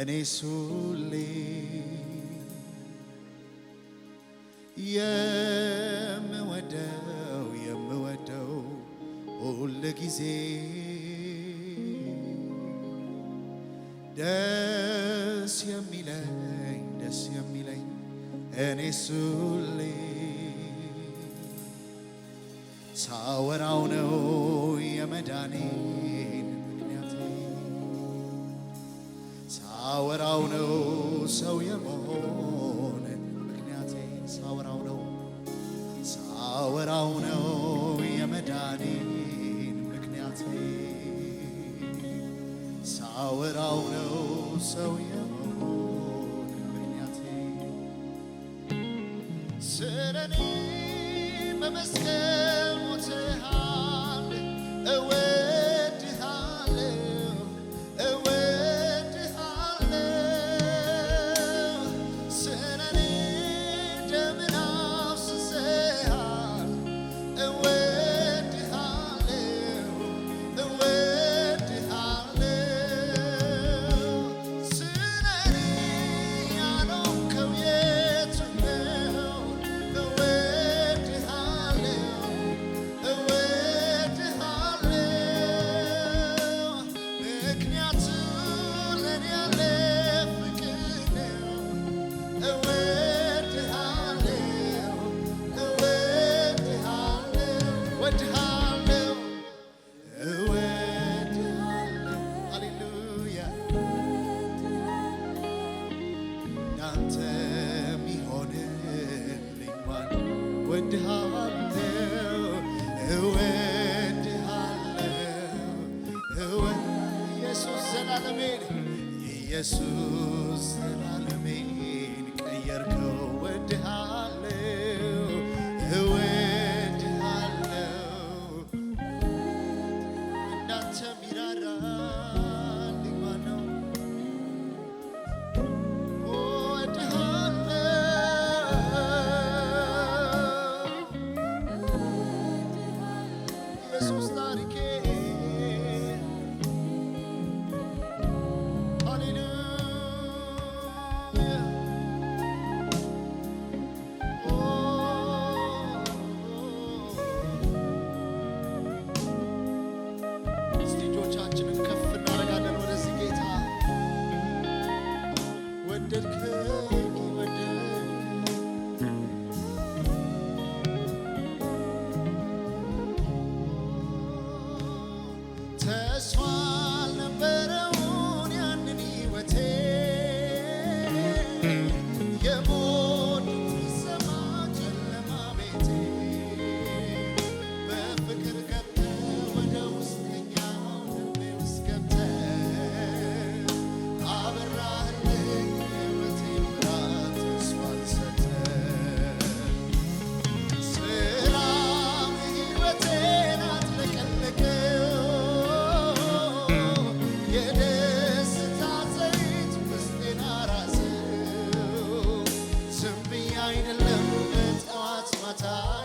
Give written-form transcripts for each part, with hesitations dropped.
እኔ ሁሌ የምወደው ሁል ጊዜ ደስ የሚለኝ እኔ ሁሌ ሳወራው ነው የመዳኔን ምክንያት ሳወራው ነው ሰው የመሆን ምክንያቴ ሳወራው ነው የመዳኔን ምክንያቴ ሳወራው ነው ሰው የመሆን ምክንያቴ ስለኔ በመስቀል ሞተሃል ኢየሱስ ዘላለሜን ቀየርከው እወድሃለሁ እንዳንተ ሚራራልኝ ማነው ኢየሱስ ታሪኬ ተስፋ አልነበረውን ያንን ሕይወቴ የሞት ሲሰማ ጨለማ ቤቴ በፍቅር ገብተህ ወደ ውስጠኛው ልቤ ውስጥ ገብተህ አበራህልኝ ሕይወቴን ብራት ተስፋን ሰጥተህ ሰላም ሕይወቴን አጥለቀለቀው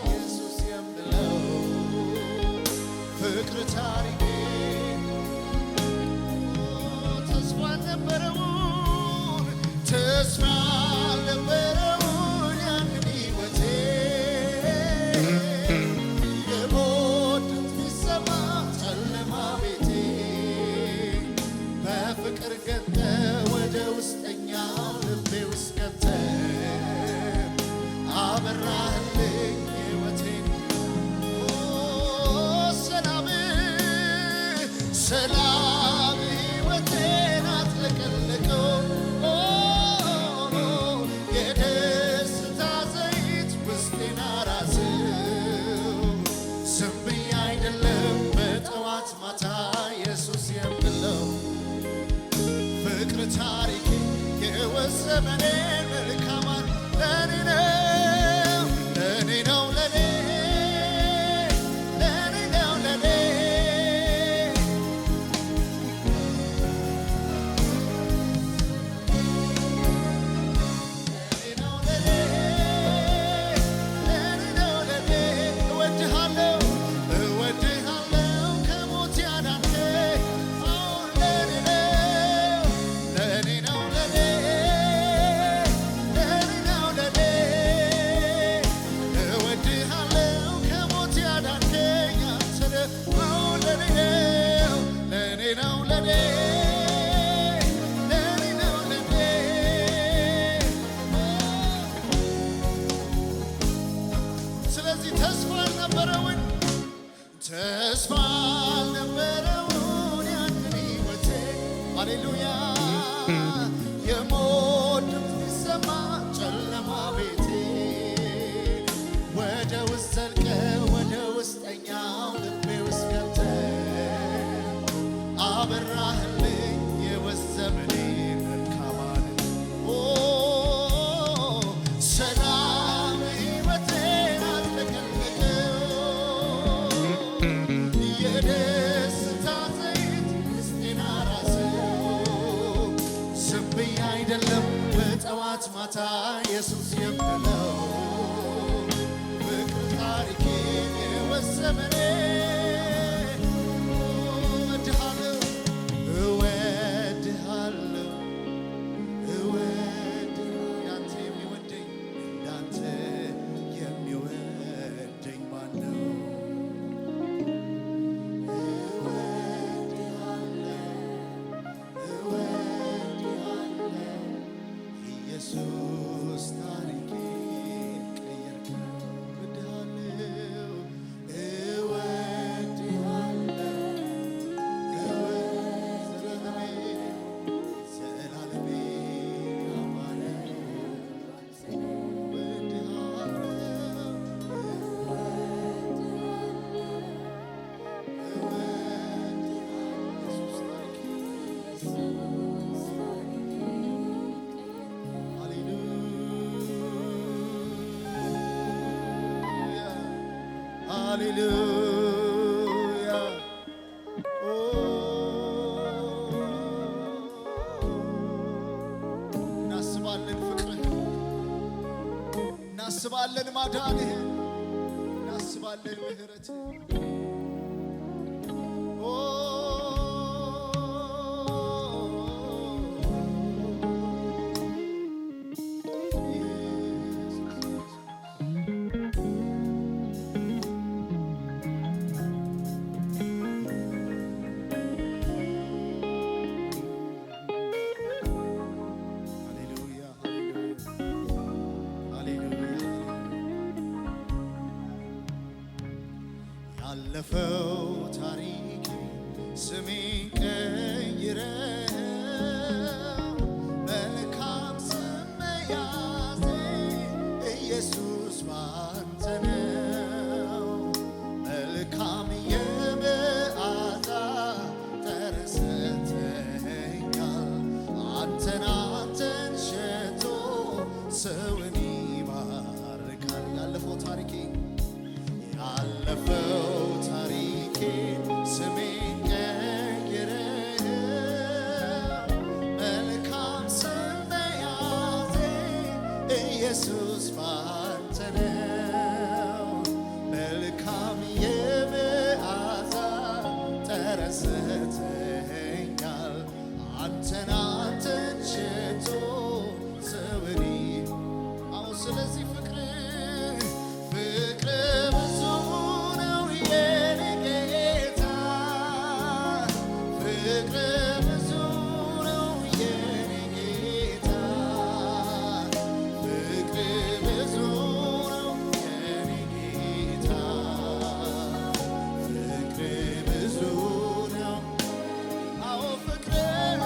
ኢየሱስ የምለው ፍቅር ታሪኬ ተስፋ አልነበረውን ያንን ሕይወቴ የሞት ድምፅ ቢሰማ ጨለማ ቤቴ በፍቅር ገብተህ ወደ ውስጠኛው ልቤ ውስጥ ገብተህ አበራህልኝ ሕይወቴን ሰላም ሕይወቴን አጥለቀለቀው የደስታ ዘይት ውስጤን አራሰው ዝም ብዬ አይደለም በጠዋት ማታ ኢየሱስ የምለው ፍቅር ታሪኬ የሕይወት ዘመኔን መልካማን ለኔ ነው ለኔ ነው ነው ለኔ ነው ለኔ ስለዚህ ተስፋ አልነበረውን ያንን ሕይወቴ ሃሌሉያ የሞት ድምፅ ሲሰማ ጨለማ ቤቴ ወደ ውስጥ ዘልቀህ ወደ ውስጠኛው ልቤ ውስጥ ገብተህ አበራህልኝ የሕይወት ዘመኔን መልካም ሰላም ሕይወቴን አጥለቀለቀው የደስታ ዘይት ውስጤን አራሰው ዝም ብዬ አይደለም በጠዋት ማታ ኢየሱስ የምለው ፍቅር ታሪኬን የሕይወት ዘመኔን እወድሃለሁ ያንተ የሚወደኝ እንዳንተ የሚወደኝ ማነው? እወድሃለሁ ኢየሱስ ታሪኬን ቀየርከው። ሃሌሉያ እናስባለን ፍቅርህን፣ እናስባለን ማዳንህን፣ እናስባለን ምሕረትህን ያለፈው ታሪክ ስሜን ቀይረህ መልካም ስም መያዜ ኢየሱስ ባንተ ነው። መልካም የመዓዛ ጠረን ሰጥተኸኛል። አንተን ሸቶ ሰውን ይባርካል። ያለፈው ታሪኬ ስሜን ቀይረህ መልካም ስም መያዜ ኢየሱስ ባንተ ነው። መልካም የመዓዛ ጠረን ሰጥተኸኛል። አንተን ሸቶ ሰውን ስለዚህ ፍቅር ብዙ ነው የኔ ጌታ ፍቅር ብዙ ነው የኔ ጌታ ፍቅር ብዙ ነው የኔ ጌታ ፍቅር ብዙ ነው አዎ ፍቅር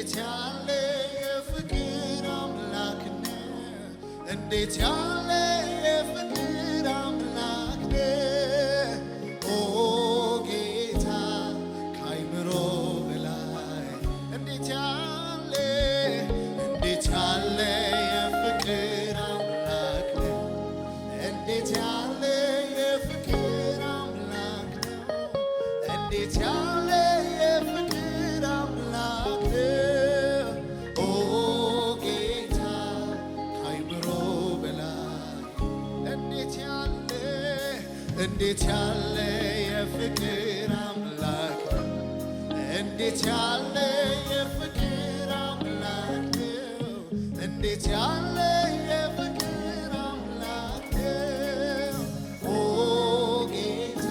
እንዴት ያለ የፍቅር አምላክ ነህ እንዴት ያለ የፍቅር አምላክ ነህ ኦ ጌታ ከአይምሮ በላይ እንዴት ያለ የፍቅር አምላክ ነህ እንዴት ያለ የፍቅር አምላክ ነው እንዴት ያለ የፍቅር አምላክ ነው ኦ ጌታ ከአይምሮ በላይ እንዴት ያለ የፍቅር አምላክ ነው እንዴት ያለ የፍቅር አምላክ ነው እንዴት ያለ የፍቅር አምላክ ነው ኦ ጌታ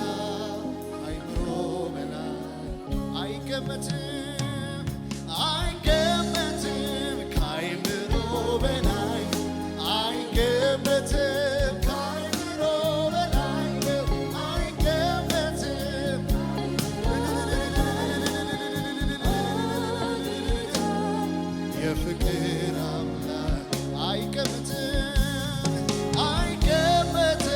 አይምሮ በላይ አይገመትም አይገመትም ከአይምሮ በላይ አይገመትም ከአይምሮ በላይ ነው አይገመትም የፍቅር አምላክ አይገመትም አይገመትም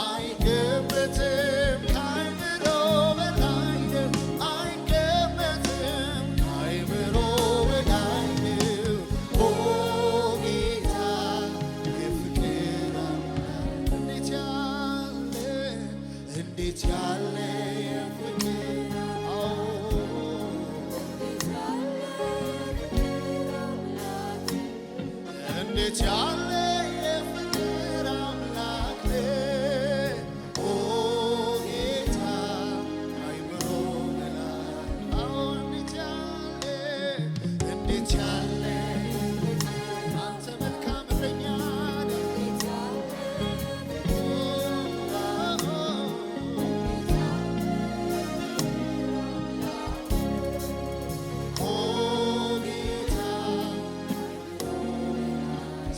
አይገመትም ከአይምሮ በላይ ነው አይገመትም ከአይምሮ በላይ ነው ኦ ጌታ የፍቅር አምላክ እንዴት ያለ የፍቅር እንዴት ያለ የፍቅር አምላክ ነህ ኦ ጌታ ከአይምሮ በላይ እንዴት ያለ አንተ መልካም እረኛ ነህ ኦ ጌታ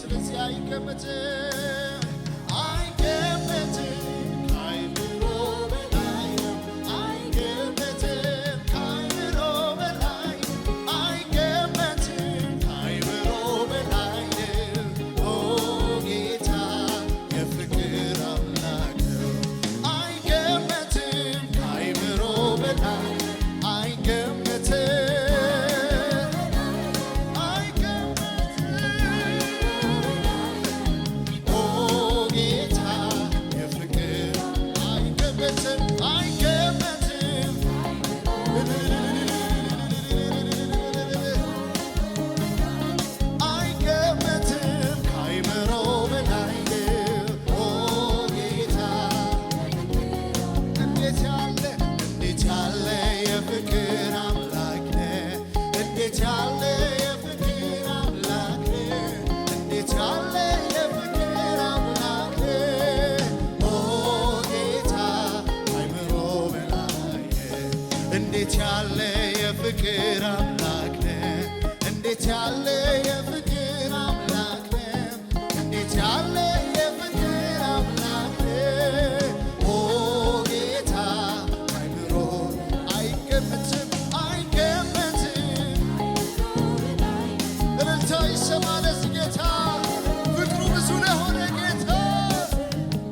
ስለዚህ አይገመትም አይገመትም ከአይምሮ በላይ ነው አይገመትም ከአይምሮ በላይ አይገመትም ከአይምሮ በላይ ነው ኦ ጌታ የፍቅር አምላክ ነው አይገመትም ከአይምሮ በላይ አይገመትም የፍቅር አምላክ ነህ እንዴት ያለ የፍቅር አምላክ ነህ እንዴት ያለ የፍቅር አምላክ ነህ ኦ ጌታ አይምሮ በላይ እንዴት ያለ የፍቅር አምላክ ነህ እንዴት ያለ የፍቅር አምላክ ነህ እንዴት ያለ የፍቅር አምላክ ነህ ኦ ጌታ አይምሮ አይገመትም እልልታ ይሰማ ለዚህ ጌታ ፍቅሩ ብዙ ለሆነ ጌታ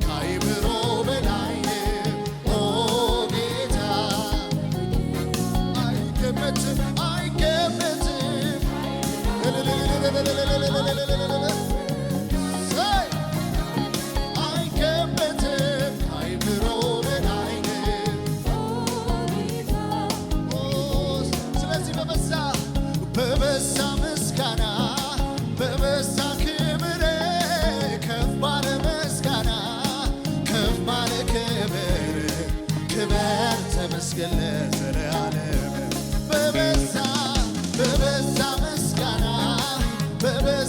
ከአይምሮ በላይ ኦ ጌታ አይገመትም አይገመትም ከአይምሮ በላይ ስለዚህ በበዛ ምስጋና በበዛ ክብር ከፍ ባለ ምስጋና ከፍ ባለ ክብር ክብር ተመስገን ለዘለዓለም በበዛ ምስጋና በበዛ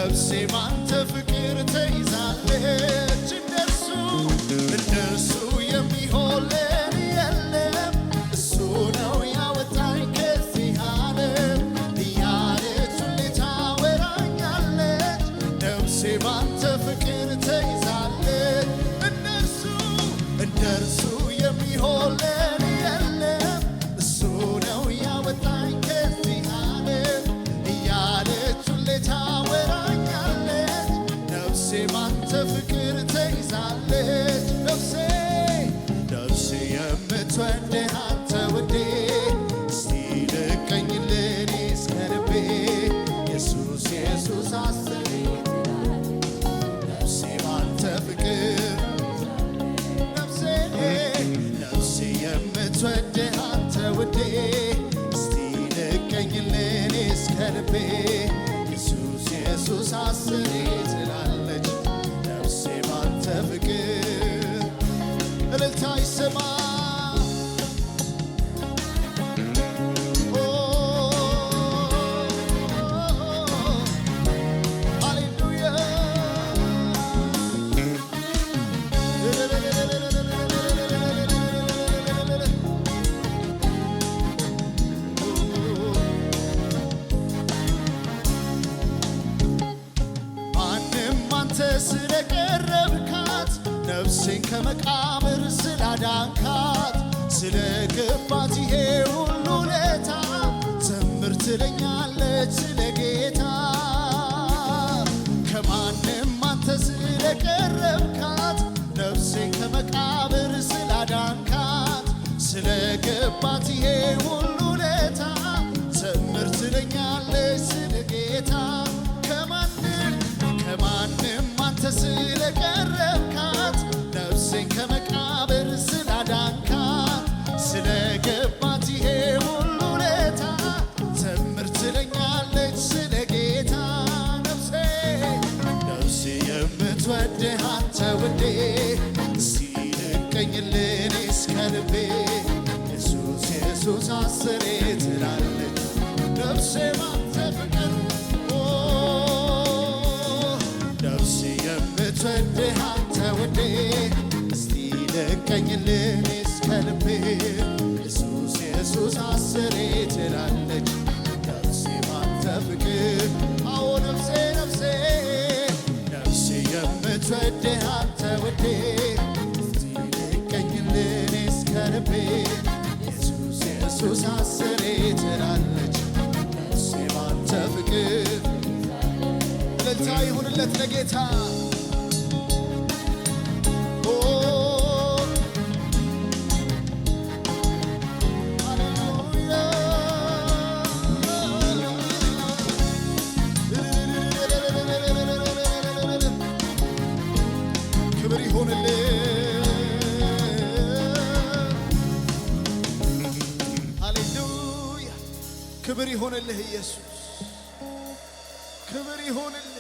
ነፍሴ ባንተ ፍቅር ተይዛለች። እንደርሱ የሚሆን ለኔ የለም። እሱ ነው ያወጣኝ ከዚህ ዓለም እያለች ሁሌ ታወራኛለች። ነፍሴ ባንተ ፍቅር ተይዛለች። እንደርሱ የሚሆን ለኔ የለም። እሱ ነው ያወጣኝ ከዚህ ዓለም እያለች ሁሌ ታወራኛለች። ነፍሴ ባንተ ፍቅር ተይዛለች። ነፍሴ የምትወድህ አንተ ውዴ እስቲ ልቀኝልኝ እስከ ልቤ ኢየሱስ ኢየሱስ አሰኘኝ ነፍሴ ባንተ ፍቅር ነፍሴ የምትወድህ አንተ ውዴ እስቲ ልቀኝልኝ እስከ ልቤ ኢየሱስ ኢየሱስ አሰኘኝ ትላለች ነፍሴ ባንተ ፍቅር እልልታ ይሰማ ሃሌሉያ ማንም አንተ ስለቀረብካት ነፍሴን ከመቃብር ስላዳንካት ስለገባት ይሄ ሁሉ ውለታ ዘምር ትለኛለች ስለ ጌታ። ከማንም አንተ ስለቀረብካት ነፍሴን ከመቃብር ስላዳንካት ስለገባት ይሄ ሁሉ ውለታ ዘምር ትለኛለች ስለ ጌታ። ከማንም አንተ ስለቀረብካት ነፍሴን ከመቃብር ስላዳንካት ስለገባት ይሄ ሁሉ ውለታ ዘምር ትለኛለች ስለ ጌታ። ነፍሴ የምትወድህ አንተ ውዴ እስቲ ልቀኝልኝ እስከ ልቤ ኢየሱስ ኢየሱስ አስሬ ትላለች ነፍሴ ባንተ ፍቅር ነፍሴ የምትወድህ አንተ ውዴ እስቲ ልቀኝልኝ እስከ ልቤ ኢየሱስ ኢየሱስ አስሬ ትላለች ነፍሴ ባንተ ፍቅር። አዎ ነፍሴ የምትወድህ አንተ ውዴ እስቲ ልቀኝልኝ እስከ ልቤ ኢየሱስ ኢየሱስ አስሬ ትላለች ነፍሴ ባንተ ፍቅር። እልልታ ይሁንለት ለጌታ። ሃሌሉያ ክብር ይሁንልህ ሃሌሉያ ክብር ይሁንልህ ኢየሱስ ክብር ይሁንልህ